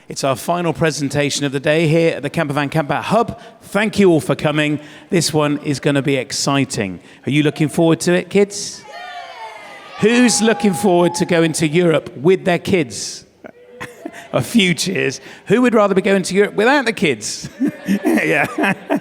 It's our final presentation of the day here at the Campervan Campout Hub. Thank you all for coming. This one is going to be exciting. Are you looking forward to it, kids? Who's looking forward to going to Europe with their kids? A few cheers. Who would rather be going to Europe without the kids? Yeah.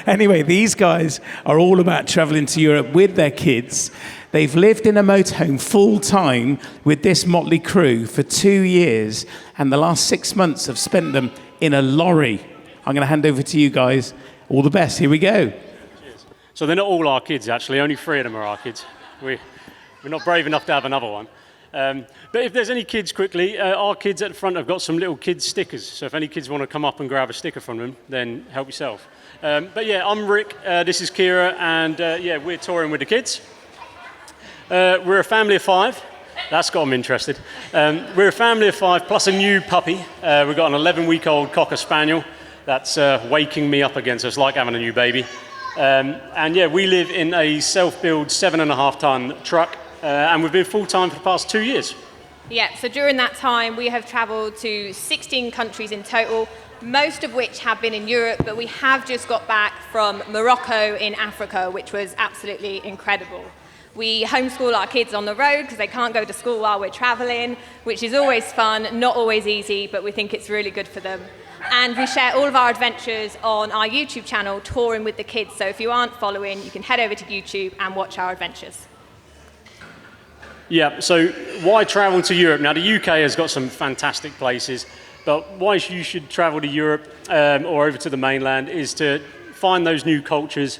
Anyway, these guys are all about traveling to Europe with their kids. They've lived in a motorhome full time with this motley crew for 2 years, and the last 6 months have spent them in a lorry. I'm going to hand over to you guys. All the best. Here we go. Cheers. So they're not all our kids, actually. Only 3 of them are our kids. We're not brave enough to have another one. But if there's any kids quickly, our kids at the front have got some little kids stickers. So if any kids want to come up and grab a sticker from them, then help yourself. But yeah, I'm Rick, this is Kira, and yeah, we're touring with the kids. We're a family of 5. That's got them interested. We're a family of 5 plus a new puppy. We've got an 11-week-old Cocker Spaniel that's waking me up again, so it's like having a new baby. And yeah, we live in a self-build 7.5-ton truck, and we've been full-time for the past 2 years. Yeah, so during that time, we have traveled to 16 countries in total, most of which have been in Europe, but we have just got back from Morocco in Africa, which was absolutely incredible. We homeschool our kids on the road because they can't go to school while we're traveling, which is always fun, not always easy, but we think it's really good for them. And we share all of our adventures on our YouTube channel, Touring with the Kids. So if you aren't following, you can head over to YouTube and watch our adventures. Yeah, so why travel to Europe? Now, the UK has got some fantastic places, but why you should travel to Europe or over to the mainland is to find those new cultures,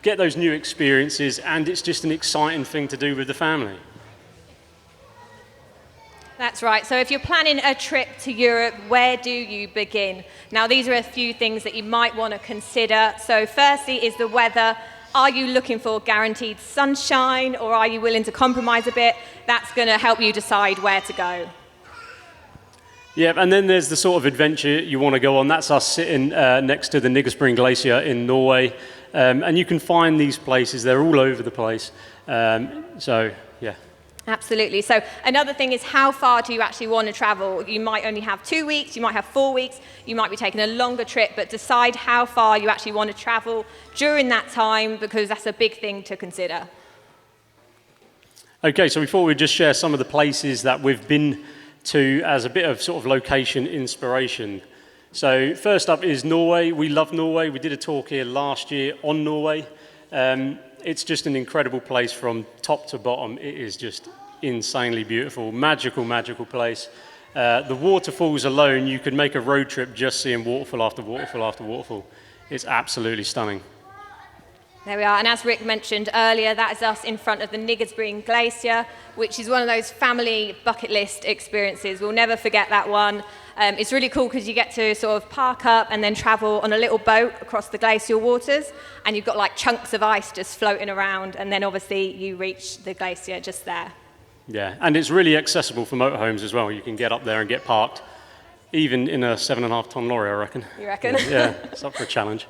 get those new experiences, and it's just an exciting thing to do with the family. That's right. So if you're planning a trip to Europe, where do you begin? Now, these are a few things that you might want to consider. So firstly is the weather. Are you looking for guaranteed sunshine, or are you willing to compromise a bit? That's going to help you decide where to go. Yeah, and then there's the sort of adventure you want to go on. That's us sitting next to the Nigersbreen Glacier in Norway. And you can find these places. They're all over the place. So, yeah. Absolutely. So another thing is, how far do you actually want to travel? You might only have 2 weeks, you might have 4 weeks, you might be taking a longer trip, but decide how far you actually want to travel during that time, because that's a big thing to consider. Okay, so we thought we'd just share some of the places that we've been to as a bit of sort of location inspiration. So first up is Norway. We love Norway. We did a talk here last year on Norway. It's just an incredible place from top to bottom. It is just insanely beautiful, magical, magical place. The waterfalls alone, you could make a road trip just seeing waterfall after waterfall after waterfall. It's absolutely stunning. There we are, and as Rick mentioned earlier, that is us in front of the Nigersbreen Glacier, which is one of those family bucket list experiences. We'll never forget that one. It's really cool because you get to sort of park up and then travel on a little boat across the glacial waters, and you've got like chunks of ice just floating around, and then obviously you reach the glacier just there. Yeah, and it's really accessible for motorhomes as well. You can get up there and get parked, even in a 7.5-ton lorry, I reckon. You reckon? Yeah, it's up for a challenge.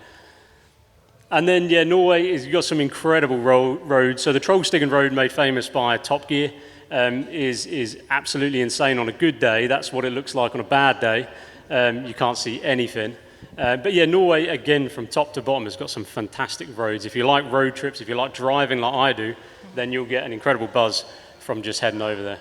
And then, yeah, Norway you've got some incredible roads. So the Trollstigen Road, made famous by Top Gear, is absolutely insane on a good day. That's what it looks like on a bad day. You can't see anything. But yeah, Norway, again, from top to bottom, has got some fantastic roads. If you like road trips, if you like driving like I do, then you'll get an incredible buzz from just heading over there.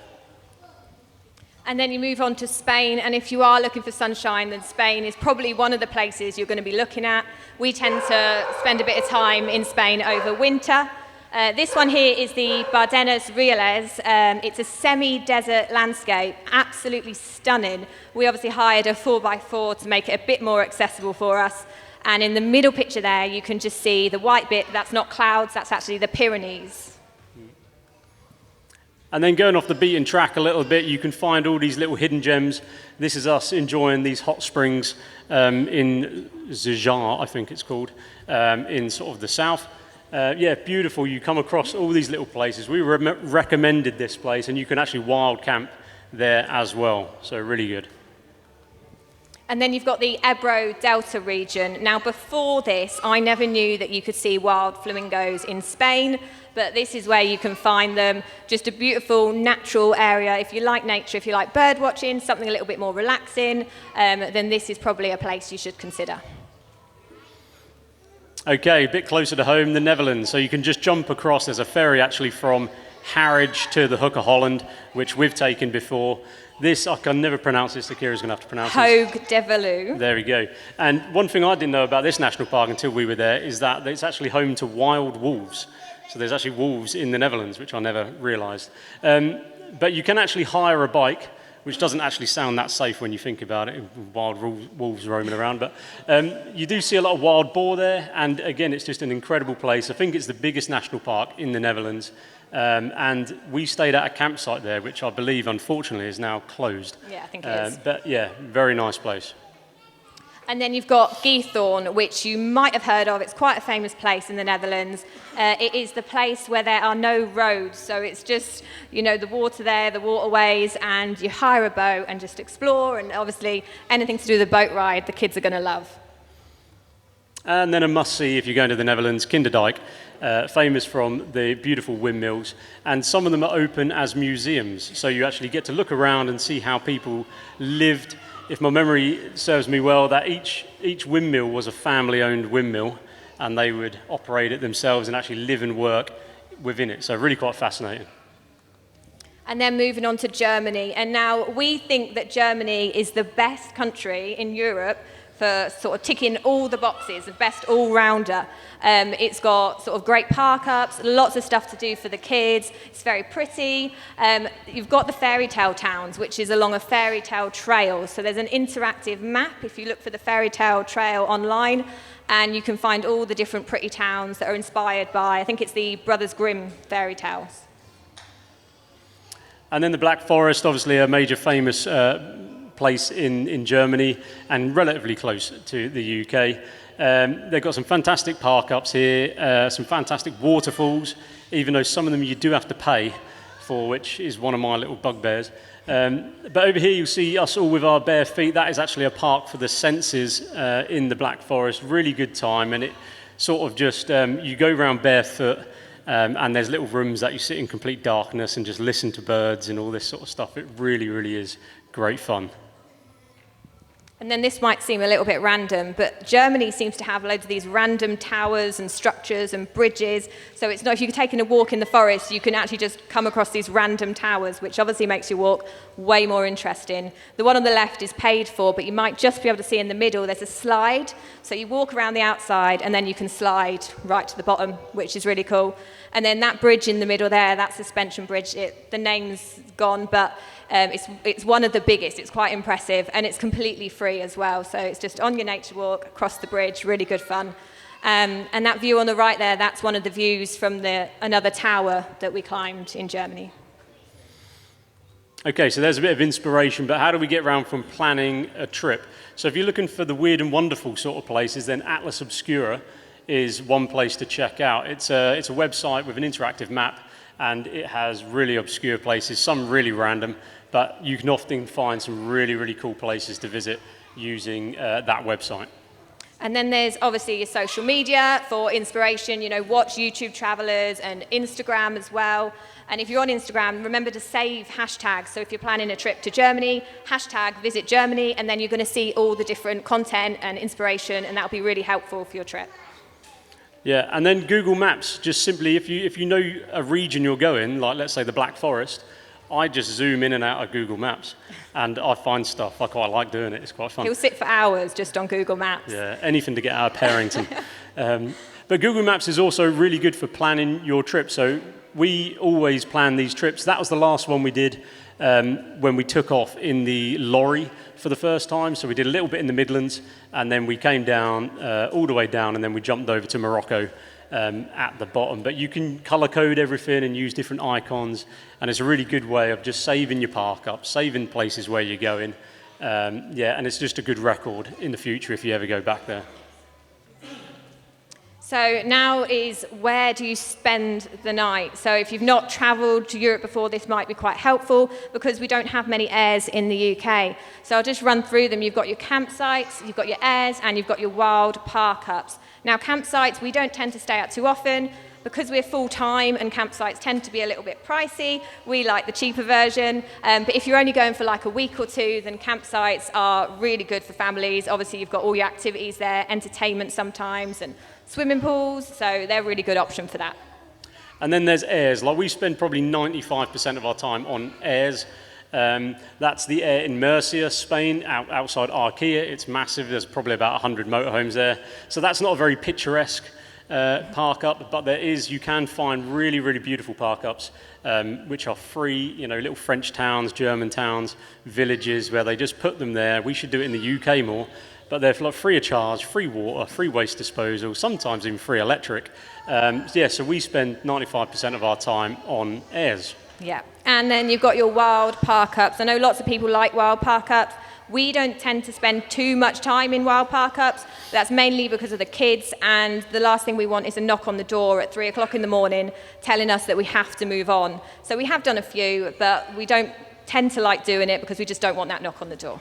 And then you move on to Spain, and if you are looking for sunshine, then Spain is probably one of the places you're going to be looking at. We tend to spend a bit of time in Spain over winter. This one here is the Bardenas Reales. It's a semi-desert landscape, absolutely stunning. We obviously hired a 4x4 to make it a bit more accessible for us. And in the middle picture there, you can just see the white bit. That's not clouds, that's actually the Pyrenees. And then going off the beaten track a little bit, you can find all these little hidden gems. This is us enjoying these hot springs in Zijan, I think it's called, in sort of the south. Yeah, beautiful. You come across all these little places. We recommended this place, and you can actually wild camp there as well. So really good. And then you've got the Ebro Delta region. Now, before this, I never knew that you could see wild flamingos in Spain. but this is where you can find them. Just a beautiful natural area. If you like nature, if you like bird watching, something a little bit more relaxing, then this is probably a place you should consider. Okay, a bit closer to home, the Netherlands. So you can just jump across. There's a ferry actually from Harwich to the Hook of Holland, which we've taken before. This, I can never pronounce this, Akira's going to have to pronounce this. Hoog de Veluwe. There we go. And one thing I didn't know about this national park until we were there is that it's actually home to wild wolves. So there's actually wolves in the Netherlands, which I never realised. But you can actually hire a bike, which doesn't actually sound that safe when you think about it, wild wolves roaming around. But you do see a lot of wild boar there, and again, it's just an incredible place. I think it's the biggest national park in the Netherlands, and we stayed at a campsite there, which I believe, unfortunately, is now closed. Yeah, I think it is. But yeah, very nice place. And then you've got Geethorn, which you might have heard of. It's quite a famous place in the Netherlands. It is the place where there are no roads. So it's just, the water there, the waterways, and you hire a boat and just explore. And obviously, anything to do with a boat ride, the kids are going to love. And then a must-see if you're going to the Netherlands, Kinderdijk, famous from the beautiful windmills. And some of them are open as museums. So you actually get to look around and see how people lived. If my memory serves me well, that each windmill was a family-owned windmill, and they would operate it themselves and actually live and work within it. So really quite fascinating. And then moving on to Germany. And now we think that Germany is the best country in Europe for sort of ticking all the boxes, the best all-rounder. It's got sort of great park-ups, lots of stuff to do for the kids. It's very pretty. You've got the fairy tale towns, which is along a fairy tale trail. So there's an interactive map if you look for the fairy tale trail online, and you can find all the different pretty towns that are inspired by, I think it's the Brothers Grimm fairy tales. And then the Black Forest, obviously a major famous place in Germany and relatively close to the UK. They've got some fantastic park-ups here, some fantastic waterfalls, even though some of them you do have to pay for, which is one of my little bugbears. But over here you'll see us all with our bare feet. That is actually a park for the senses in the Black Forest. Really good time, and it sort of just, you go around barefoot, and there's little rooms that you sit in complete darkness and just listen to birds and all this sort of stuff. It really, really is great fun. And then this might seem a little bit random, but Germany seems to have loads of these random towers and structures and bridges. So it's not, if you're taking a walk in the forest, you can actually just come across these random towers, which obviously makes your walk way more interesting. The one on the left is paid for, but you might just be able to see in the middle, there's a slide. So you walk around the outside and then you can slide right to the bottom, which is really cool. And then that bridge in the middle there, that suspension bridge, the name's gone, but it's one of the biggest. It's quite impressive, and it's completely free as well. So it's just on your nature walk across the bridge, really good fun. And that view on the right there, that's one of the views from another tower that we climbed in Germany. Okay, so there's a bit of inspiration, but how do we get around from planning a trip? So if you're looking for the weird and wonderful sort of places, then Atlas Obscura is one place to check out. It's a website with an interactive map, and it has really obscure places, some really random, but you can often find some really, really cool places to visit using that website. And then there's obviously your social media for inspiration, watch YouTube Travelers and Instagram as well. And if you're on Instagram, remember to save hashtags. So if you're planning a trip to Germany, hashtag visit Germany, and then you're going to see all the different content and inspiration, and that'll be really helpful for your trip. Yeah, and then Google Maps, just simply, if you know a region you're going, like let's say the Black Forest, I just zoom in and out of Google Maps, and I find stuff. I quite like doing it. It's quite fun. He'll sit for hours just on Google Maps. Yeah, anything to get out of Parrington. But Google Maps is also really good for planning your trip. So we always plan these trips. That was the last one we did when we took off in the lorry for the first time. So we did a little bit in the Midlands, and then we came down, all the way down, and then we jumped over to Morocco at the bottom. But you can color code everything and use different icons, and it's a really good way of just saving your park up, saving places where you're going. And it's just a good record in the future if you ever go back there. So now is, where do you spend the night? So if you've not travelled to Europe before, this might be quite helpful because we don't have many airs in the UK. So I'll just run through them. You've got your campsites, you've got your airs, and you've got your wild park-ups. Now campsites, we don't tend to stay out too often, Because we're full-time and campsites tend to be a little bit pricey, we like the cheaper version. But if you're only going for like a week or two, then campsites are really good for families. Obviously, you've got all your activities there, entertainment sometimes, and swimming pools, so they're a really good option for that. And then there's airs. Like we spend probably 95% of our time on airs. That's the air in Murcia, Spain, outside Arquilla. It's massive. There's probably about 100 motorhomes there. So that's not a very picturesque park up, but you can find really, really beautiful park ups, which are free, little French towns, German towns, villages where they just put them there. We should do it in the UK more, but they're like free of charge, free water, free waste disposal, sometimes even free electric. So we spend 95% of our time on airs. Yeah, and then you've got your wild park ups. I know lots of people like wild park ups. We don't tend to spend too much time in wild park ups. That's mainly because of the kids, and the last thing we want is a knock on the door at 3 o'clock in the morning telling us that we have to move on. So we have done a few, but we don't tend to like doing it because we just don't want that knock on the door.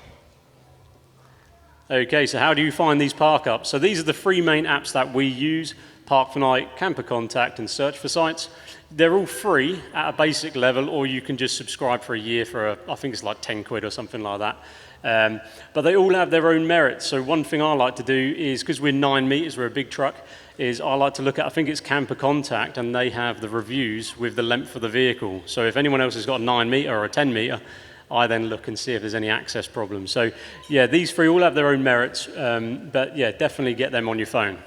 Okay, so how do you find these park ups? So these are the three main apps that we use: Park for Night, Camper Contact, and Search for Sites. They're all free at a basic level, or you can just subscribe for a year for I think it's like 10 quid or something like that. But they all have their own merits. So one thing I like to do is, because we're 9 meters, we're a big truck, is I like to look at, I think it's Camper Contact, and they have the reviews with the length of the vehicle. So if anyone else has got a 9 meter or a 10 meter, I then look and see if there's any access problems. So yeah, these three all have their own merits, but yeah, definitely get them on your phone.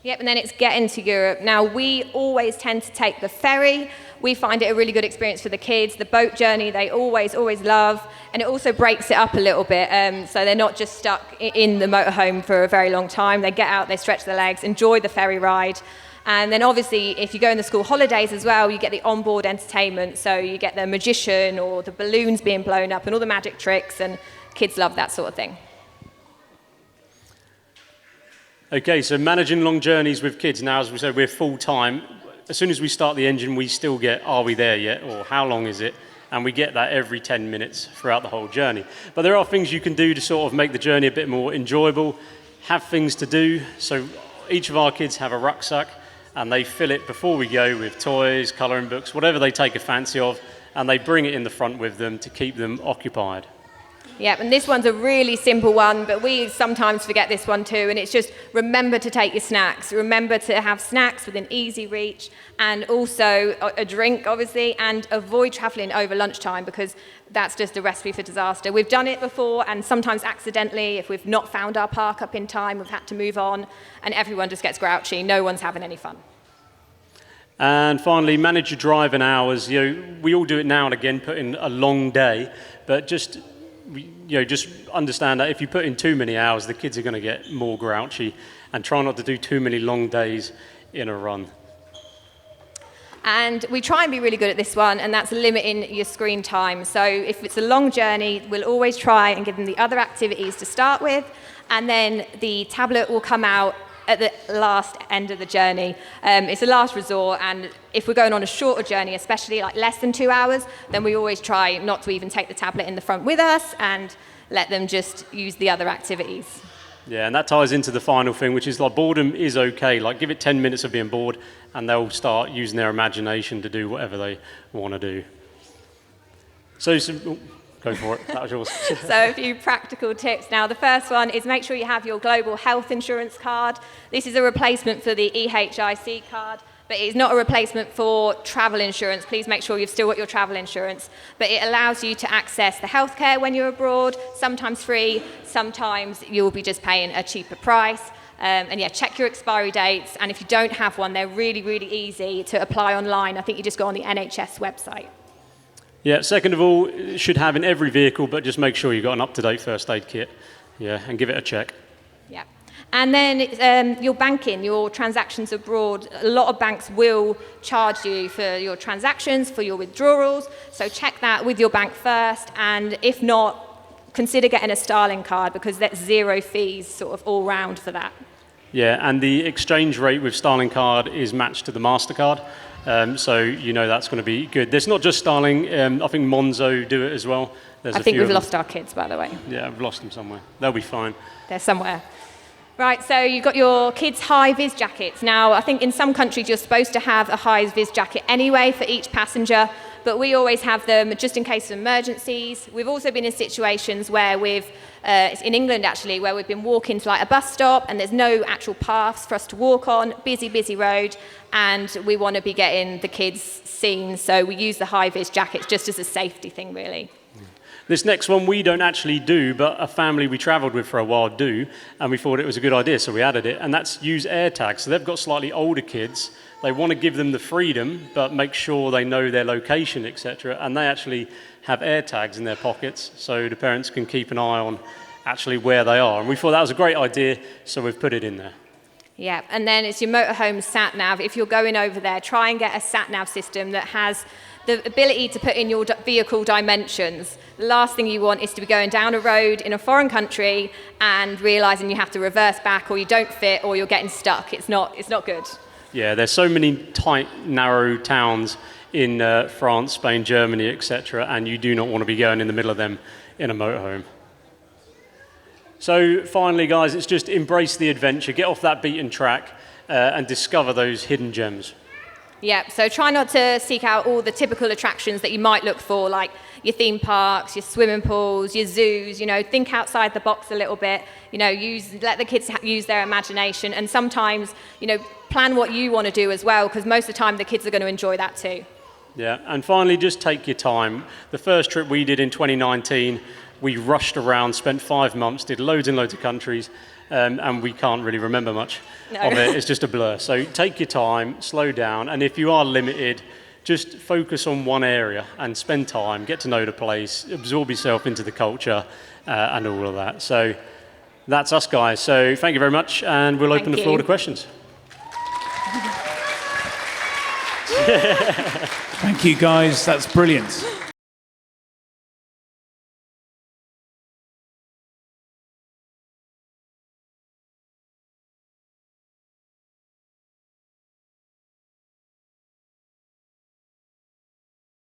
Yep, and then it's getting to Europe. Now, we always tend to take the ferry. We find it a really good experience for the kids. The boat journey, they always love. And it also breaks it up a little bit, so they're not just stuck in the motorhome for a very long time. They get out, they stretch their legs, enjoy the ferry ride. And then obviously, if you go in the school holidays as well, you get the onboard entertainment. So you get the magician or the balloons being blown up and all the magic tricks, and kids love that sort of thing. Okay, so managing long journeys with kids. Now, as we said, we're full-time. As soon as we start the engine, we still get, are we there yet? Or how long is it? And we get that every 10 minutes throughout the whole journey. But there are things you can do to sort of make the journey a bit more enjoyable, have things to do. So each of our kids have a rucksack, and they fill it before we go with toys, colouring books, whatever they take a fancy of, and they bring it in the front with them to keep them occupied. Yeah, and this one's a really simple one, but we sometimes forget this one too, and it's just remember to take your snacks. Remember to have snacks within easy reach, and also a drink, obviously, and avoid travelling over lunchtime, because that's just a recipe for disaster. We've done it before, and sometimes accidentally, if we've not found our park up in time, we've had to move on, and everyone just gets grouchy. No one's having any fun. And finally, manage your driving hours. We all do it now and again, put in a long day, but just understand that if you put in too many hours, the kids are going to get more grouchy, and try not to do too many long days in a run. And we try and be really good at this one, and that's limiting your screen time. So if it's a long journey, we'll always try and give them the other activities to start with, and then the tablet will come out at the last end of the journey. It's a last resort, and if we're going on a shorter journey, especially like less than 2 hours, then we always try not to even take the tablet in the front with us and let them just use the other activities. Yeah, and that ties into the final thing, which is like boredom is okay. Like give it 10 minutes of being bored, and they'll start using their imagination to do whatever they want to do. So go for it. That was yours. So a few practical tips. Now, the first one is make sure you have your global health insurance card. This is a replacement for the EHIC card, but it's not a replacement for travel insurance. Please make sure you've still got your travel insurance. But it allows you to access the healthcare when you're abroad, sometimes free, sometimes you'll be just paying a cheaper price. And yeah, check your expiry dates. And if you don't have one, they're really, really easy to apply online. I think you just go on the NHS website. Yeah, second of all, it should have in every vehicle, but just make sure you've got an up-to-date first aid kit. Yeah, and give it a check. Yeah. And then your banking, your transactions abroad, a lot of banks will charge you for your transactions, for your withdrawals. So check that with your bank first. And if not, consider getting a Starling card, because that's zero fees sort of all round for that. Yeah, and the exchange rate with Starling card is matched to the MasterCard. So that's going to be good. There's not just Starling. I think Monzo do it as well. I think we've lost our kids, by the way. Yeah, I've lost them somewhere. They'll be fine. They're somewhere. Right, so you've got your kids' high-vis jackets. Now, I think in some countries you're supposed to have a high-vis jacket anyway for each passenger, but we always have them just in case of emergencies. We've also been in situations where it's in England actually, where we've been walking to like a bus stop and there's no actual paths for us to walk on, busy road, and we want to be getting the kids seen, so we use the high-vis jackets just as a safety thing, really. This next one we don't actually do, but a family we travelled with for a while do, and we thought it was a good idea, so we added it, and that's use air tags. So they've got slightly older kids. They want to give them the freedom, but make sure they know their location, etc. And they actually have air tags in their pockets, so the parents can keep an eye on actually where they are. And we thought that was a great idea, so we've put it in there. Yeah, and then it's your motorhome sat-nav. If you're going over there, try and get a sat-nav system that has the ability to put in your vehicle dimensions. The last thing you want is to be going down a road in a foreign country and realising you have to reverse back, or you don't fit, or you're getting stuck. It's not good. Yeah, there's so many tight, narrow towns in France, Spain, Germany, etc., and you do not want to be going in the middle of them in a motorhome. So finally, guys, it's just embrace the adventure, get off that beaten track, and discover those hidden gems. Yeah, so try not to seek out all the typical attractions that you might look for, like your theme parks, your swimming pools, your zoos. Think outside the box a little bit. Let the kids use their imagination, and sometimes, plan what you want to do as well, because most of the time the kids are going to enjoy that too. Yeah, and finally, just take your time. The first trip we did in 2019, we rushed around, spent 5 months, did loads and loads of countries, and we can't really remember much of it. It's just a blur. So take your time, slow down, and if you are limited, just focus on one area and spend time, get to know the place, absorb yourself into the culture, and all of that. So that's us, guys. So thank you very much, and we'll open the floor to questions. Thank you, guys. That's brilliant.